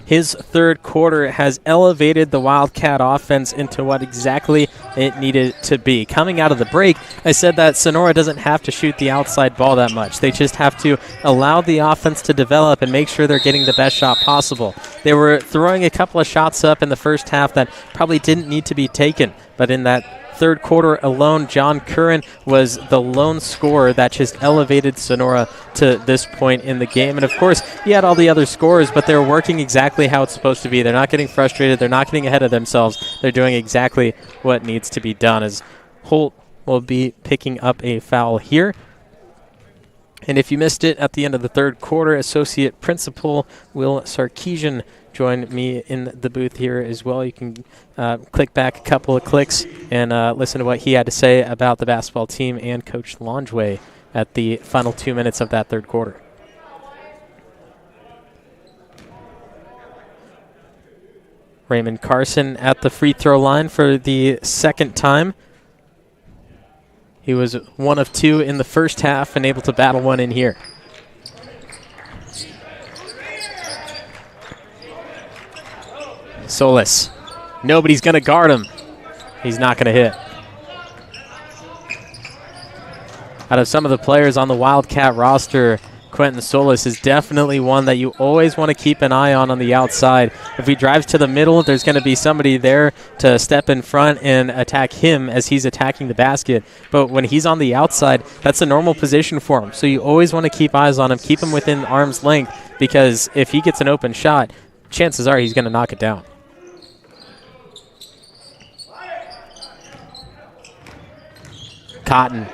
his third quarter has elevated the Wildcat offense into what exactly it needed to be. Coming out of the break, I said that Sonora doesn't have to shoot the outside ball that much. They just have to allow the offense to develop and make sure they're getting the best shot possible. They were throwing a couple of shots up in the first half that probably didn't need to be taken, but in that third quarter alone, John Curran was the lone scorer that just elevated Sonora to this point in the game. And, of course, he had all the other scorers, but they're working exactly how it's supposed to be. They're not getting frustrated. They're not getting ahead of themselves. They're doing exactly what needs to be done, as Holt will be picking up a foul here. And if you missed it at the end of the third quarter, Associate Principal Will Sarkeesian joined me in the booth here as well. You can click back a couple of clicks and listen to what he had to say about the basketball team and Coach Longway at the final 2 minutes of that third quarter. Raymond Carson at the free throw line for the second time. He was 1 of 2 in the first half and able to battle one in here. Solis. Nobody's going to guard him. He's not going to hit. Out of some of the players on the Wildcat roster, Quentin Solis is definitely one that you always want to keep an eye on the outside. If he drives to the middle, there's going to be somebody there to step in front and attack him as he's attacking the basket. But when he's on the outside, that's a normal position for him. So you always want to keep eyes on him, keep him within arm's length, because if he gets an open shot, chances are he's going to knock it down. Cotton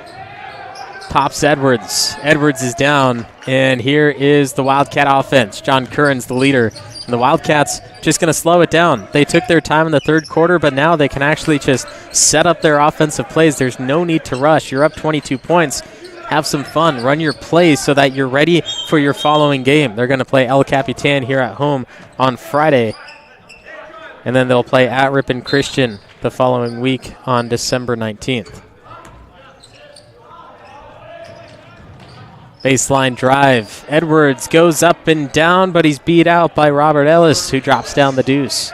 pops Edwards. Edwards is down, and here is the Wildcat offense. John Curran's the leader, and the Wildcats just going to slow it down. They took their time in the third quarter, but now they can actually just set up their offensive plays. There's no need to rush. You're up 22 points. Have some fun. Run your plays so that you're ready for your following game. They're going to play El Capitan here at home on Friday, and then they'll play at Ripon Christian the following week on December 19th. Baseline drive. Edwards goes up and down, but he's beat out by Robert Ellis, who drops down the deuce.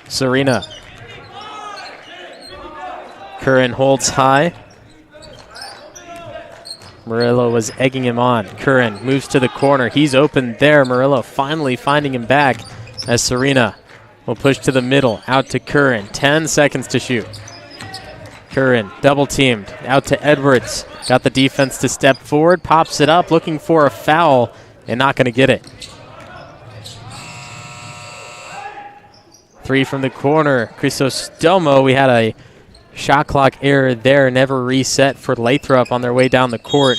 Serena Curran holds high. Murillo was egging him on. Curran moves to the corner. He's open there. Murillo finally finding him back as Serena will push to the middle. Out to Curran. 10 seconds to shoot. Curran double teamed. Out to Edwards. Got the defense to step forward. Pops it up looking for a foul and not going to get it. 3 from the corner. Crisostomo, we had a shot clock error there, never reset for Lathrop on their way down the court.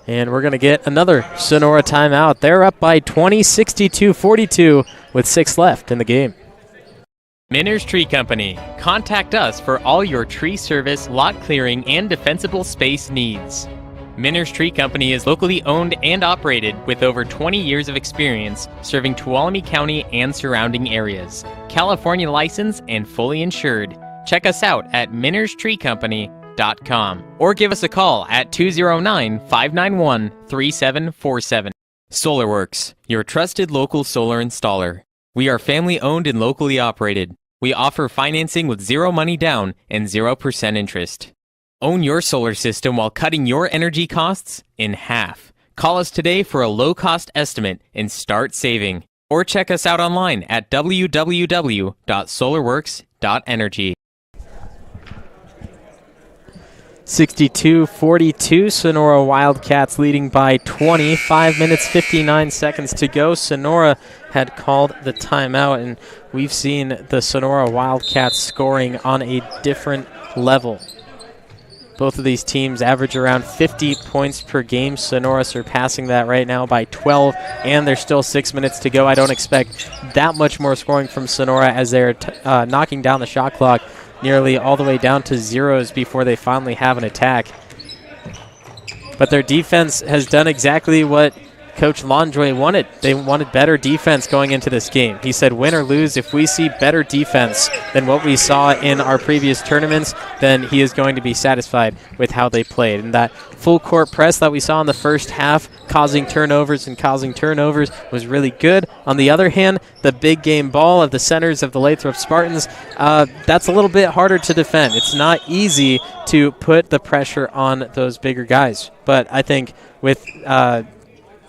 And we're going to get another Sonora timeout. They're up by 20, 62-42 with 6 left in the game. Minner's Tree Company. Contact us for all your tree service, lot clearing, and defensible space needs. Minner's Tree Company is locally owned and operated with over 20 years of experience serving Tuolumne County and surrounding areas. California licensed and fully insured. Check us out at minnerstreecompany.com or give us a call at 209-591-3747. SolarWorks, your trusted local solar installer. We are family owned and locally operated. We offer financing with zero money down and 0% interest. Own your solar system while cutting your energy costs in half. Call us today for a low-cost estimate and start saving. Or check us out online at www.solarworks.energy. 62-42, Sonora Wildcats leading by 20. 5 minutes, 59 seconds to go. Sonora had called the timeout, and we've seen the Sonora Wildcats scoring on a different level. Both of these teams average around 50 points per game. Sonora surpassing that right now by 12, and there's still 6 minutes to go. I don't expect that much more scoring from Sonora as they're knocking down the shot clock nearly all the way down to zeros before they finally have an attack. But their defense has done exactly what Coach Landry wanted. They wanted better defense going into this game. He said, win or lose, if we see better defense than what we saw in our previous tournaments, then he is going to be satisfied with how they played. And that full court press that we saw in the first half, causing turnovers, was really good. On the other hand, the big game ball of the centers of the Lathrop Spartans, that's a little bit harder to defend. It's not easy to put the pressure on those bigger guys. But I think with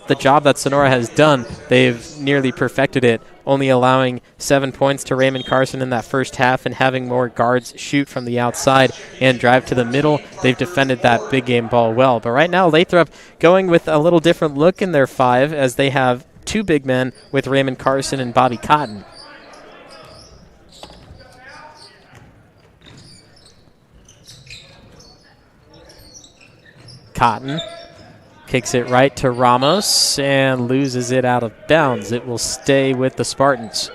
the job that Sonora has done, they've nearly perfected it, only allowing 7 points to Raymond Carson in that first half and having more guards shoot from the outside and drive to the middle. They've defended that big game ball well. But right now, Lathrop going with a little different look in their 5 as they have 2 big men with Raymond Carson and Bobby Cotton. Cotton kicks it right to Ramos and loses it out of bounds. It will stay with the Spartans.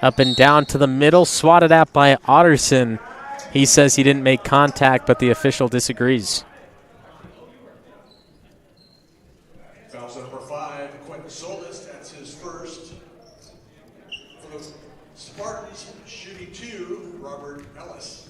Up and down to the middle, swatted at by Otterson. He says he didn't make contact, but the official disagrees. Foul number 5, Quentin Solis, that's his first. For the Spartans, shooting 2, Robert Ellis.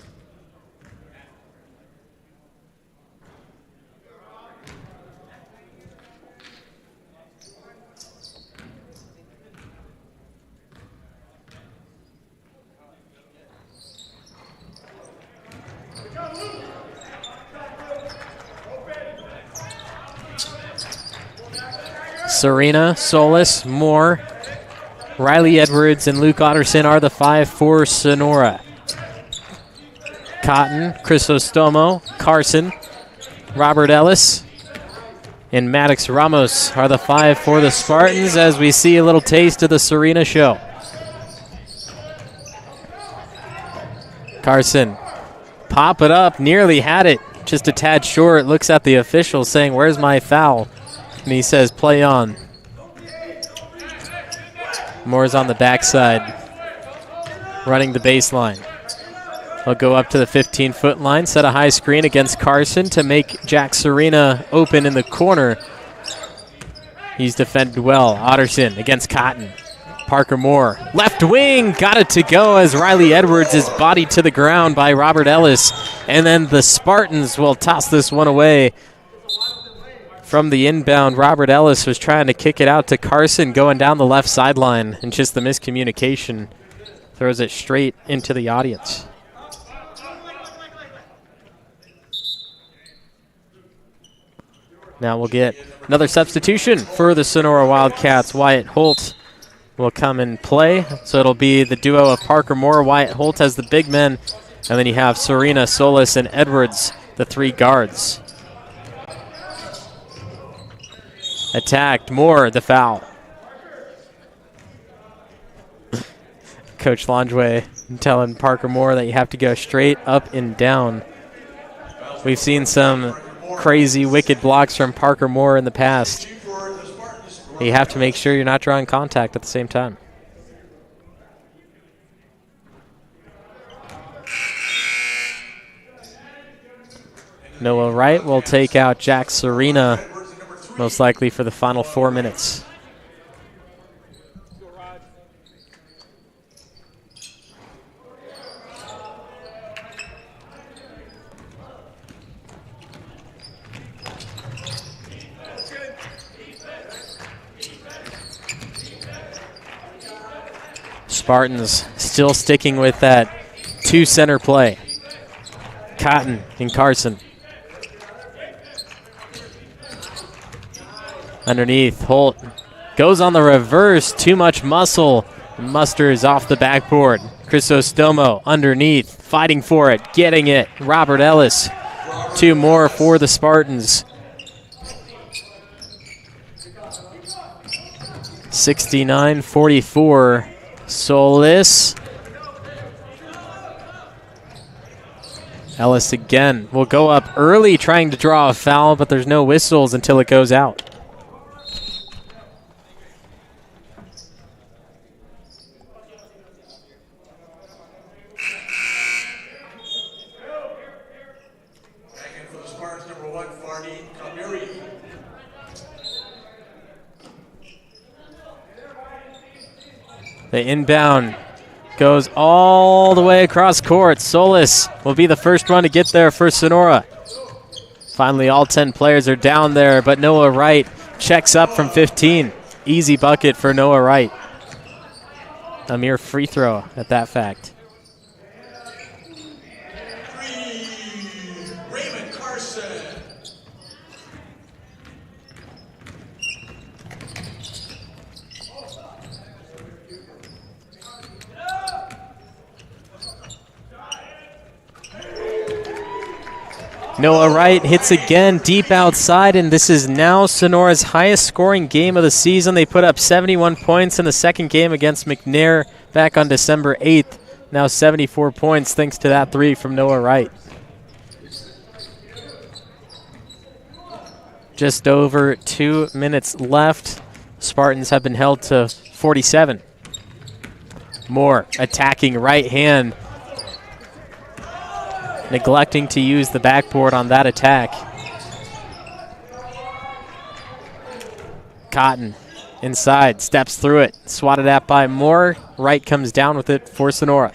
Serena, Solis, Moore, Riley Edwards, and Luke Otterson are the 5 for Sonora. Cotton, Crisostomo, Carson, Robert Ellis, and Maddox Ramos are the 5 for the Spartans as we see a little taste of the Serena show. Carson, pop it up, nearly had it, just a tad short, looks at the official saying, where's my foul? And he says, play on. Moore's on the backside, running the baseline. He'll go up to the 15-foot line, set a high screen against Carson to make Jack Serena open in the corner. He's defended well. Otterson against Cotton. Parker Moore, left wing, got it to go as Riley Edwards is bodied to the ground by Robert Ellis. And then the Spartans will toss this one away From the inbound, Robert Ellis was trying to kick it out to Carson going down the left sideline, and just the miscommunication throws it straight into the audience. Now we'll get another substitution for the Sonora Wildcats. Wyatt Holt will come and play. So it'll be the duo of Parker Moore, Wyatt Holt as the big men, and then you have Serena, Solis, and Edwards, the 3 guards. Attacked, Moore, the foul. Coach Longway telling Parker Moore that you have to go straight up and down. We've seen some crazy, wicked blocks from Parker Moore in the past. You have to make sure you're not drawing contact at the same time. Noah Wright will take out Jack Serena, most likely for the final 4 minutes. Spartans still sticking with that 2-center play. Cotton and Carson. Underneath, Holt goes on the reverse, too much muscle. Musters off the backboard. Crisostomo underneath, fighting for it, getting it. Robert Ellis, 2 more for the Spartans. 69-44. Solis. Ellis again will go up early trying to draw a foul, but there's no whistles until it goes out. The inbound goes all the way across court. Solis will be the first one to get there for Sonora. Finally, all 10 players are down there, but Noah Wright checks up from 15. Easy bucket for Noah Wright. A mere free throw at that fact. Raymond Carson. Noah Wright hits again deep outside, and this is now Sonora's highest scoring game of the season. They put up 71 points in the second game against McNair back on December 8th. Now 74 points thanks to that 3 from Noah Wright. Just over 2 minutes left. Spartans have been held to 47. Moore attacking right hand. Neglecting to use the backboard on that attack. Cotton inside, steps through it, swatted at by Moore. Wright comes down with it for Sonora.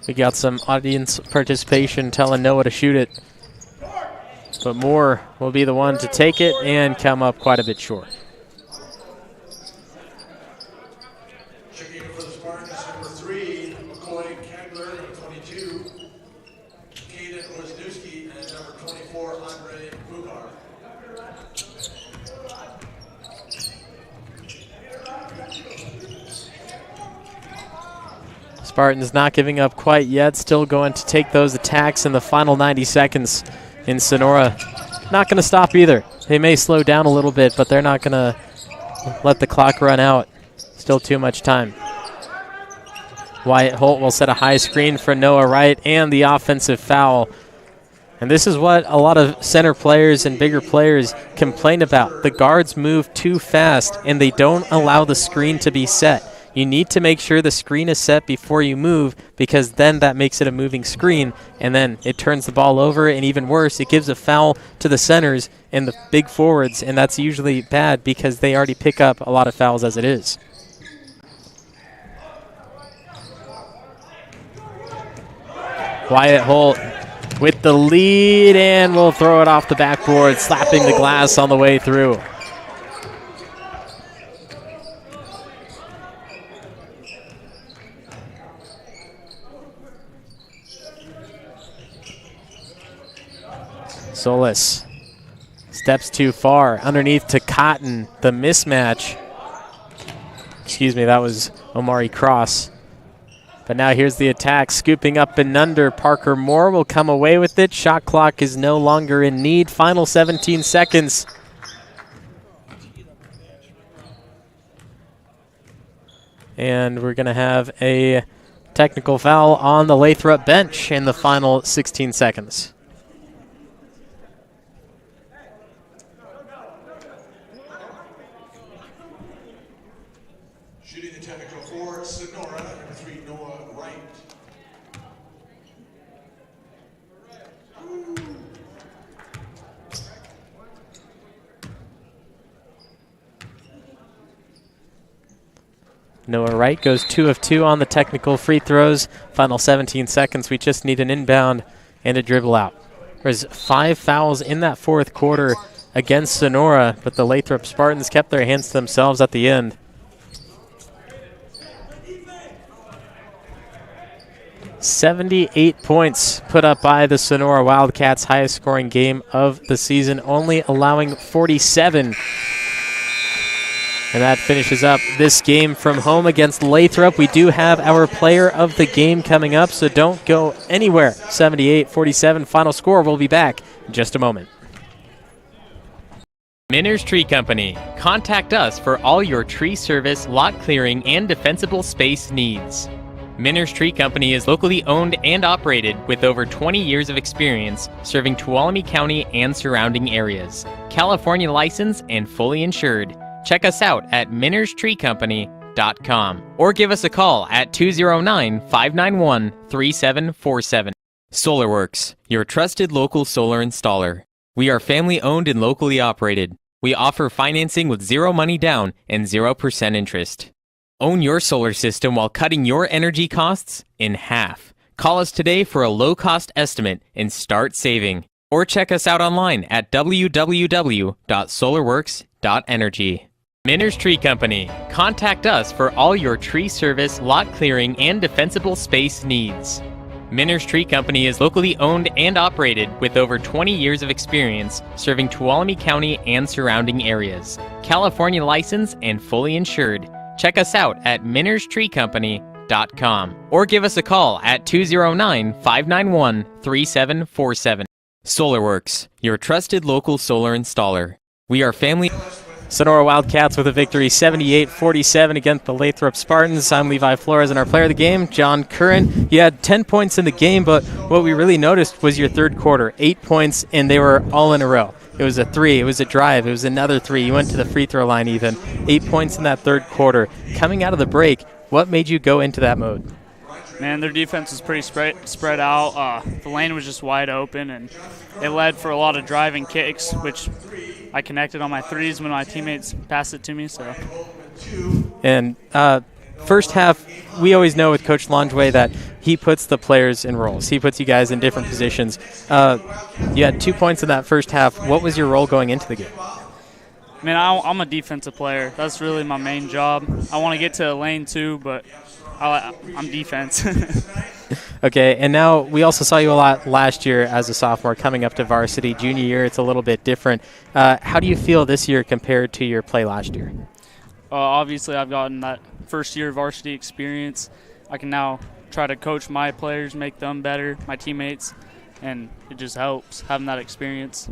We got some audience participation telling Noah to shoot it. But Moore will be the one to take it and come up quite a bit short. Checking in for the Spartans, number 3, McCoy Kegler, number 22, Caden Wisniewski, and number 24, Andre Bugar. Spartans not giving up quite yet, still going to take those attacks in the final 90 seconds. In Sonora, not going to stop either. They may slow down a little bit, but they're not going to let the clock run out. Still too much time. Wyatt Holt will set a high screen for Noah Wright and the offensive foul. And this is what a lot of center players and bigger players complain about. The guards move too fast, and they don't allow the screen to be set. You need to make sure the screen is set before you move, because then that makes it a moving screen, and then it turns the ball over, and even worse, it gives a foul to the centers and the big forwards, and that's usually bad because they already pick up a lot of fouls as it is. Wyatt Holt with the lead, and we'll throw it off the backboard, slapping the glass on the way through. Solis steps too far. Underneath to Cotton. The mismatch. Excuse me, that was Omari Cross. But now here's the attack. Scooping up and under. Parker Moore will come away with it. Shot clock is no longer in need. Final 17 seconds. And we're going to have a technical foul on the Lathrop bench in the final 16 seconds. Shooting the technical for Sonora, number 3, Noah Wright. Noah Wright goes 2 of 2 on the technical free throws. Final 17 seconds. We just need an inbound and a dribble out. There's 5 fouls in that fourth quarter against Sonora, but the Lathrop Spartans kept their hands to themselves at the end. 78 points put up by the Sonora Wildcats, highest scoring game of the season, only allowing 47. And that finishes up this game from home against Lathrop. We do have our player of the game coming up, so don't go anywhere. 78-47 final score. We'll be back in just a moment. Minner's Tree Company. Contact us for all your tree service, lot clearing, and defensible space needs. Minner's Tree Company is locally owned and operated with over 20 years of experience serving Tuolumne County and surrounding areas. California licensed and fully insured. Check us out at minnerstreecompany.com or give us a call at 209-591-3747. SolarWorks, your trusted local solar installer. We are family owned and locally operated. We offer financing with zero money down and 0% interest. Own your solar system while cutting your energy costs in half. Call us today for a low-cost estimate and start saving. Or check us out online at www.solarworks.energy. Minner's Tree Company. Contact us for all your tree service, lot clearing, and defensible space needs. Minner's Tree Company is locally owned and operated with over 20 years of experience serving Tuolumne County and surrounding areas. California licensed and fully insured. Check us out at minnerstreecompany.com or give us a call at 209-591-3747. SolarWorks, your trusted local solar installer. We are family. Sonora Wildcats with a victory 78-47 against the Lathrop Spartans. I'm Levi Flores, and our player of the game, John Curran. You had 10 points in the game, but what we really noticed was your third quarter. 8 points, and they were all in a row. It was a 3, it was a drive, it was another 3. You went to the free throw line even. 8 points in that third quarter. Coming out of the break, what made you go into that mode? Man, their defense was pretty spread out. The lane was just wide open, and it led for a lot of driving kicks, which I connected on my threes when my teammates passed it to me. So. And first half, we always know with Coach Longway that he puts the players in roles. He puts you guys in different positions. You had 2 points in that first half. What was your role going into the game? Man, I'm a defensive player. That's really my main job. I want to get to the lane too, but I'm defense. Okay, and now we also saw you a lot last year as a sophomore coming up to varsity. Junior year, it's a little bit different. How do you feel this year compared to your play last year? Obviously, I've gotten that first year varsity experience. I can now try to coach my players, make them better, my teammates, and it just helps having that experience.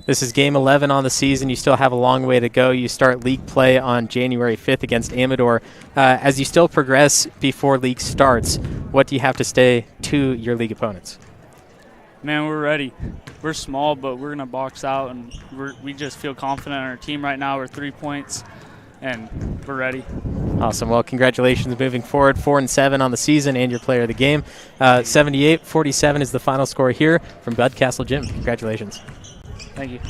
This is game 11 on the season. You still have a long way to go. You start league play on January 5th against Amador. As you still progress before league starts, what do you have to say to your league opponents? Man, we're ready. We're small, but we're going to box out, and we just feel confident in our team right now. We're 3 points, and we're ready. Awesome. Well, congratulations moving forward. 4-7 on the season and your player of the game. 78-47 is the final score here from Bud Castle Gym. Congratulations. Thank you.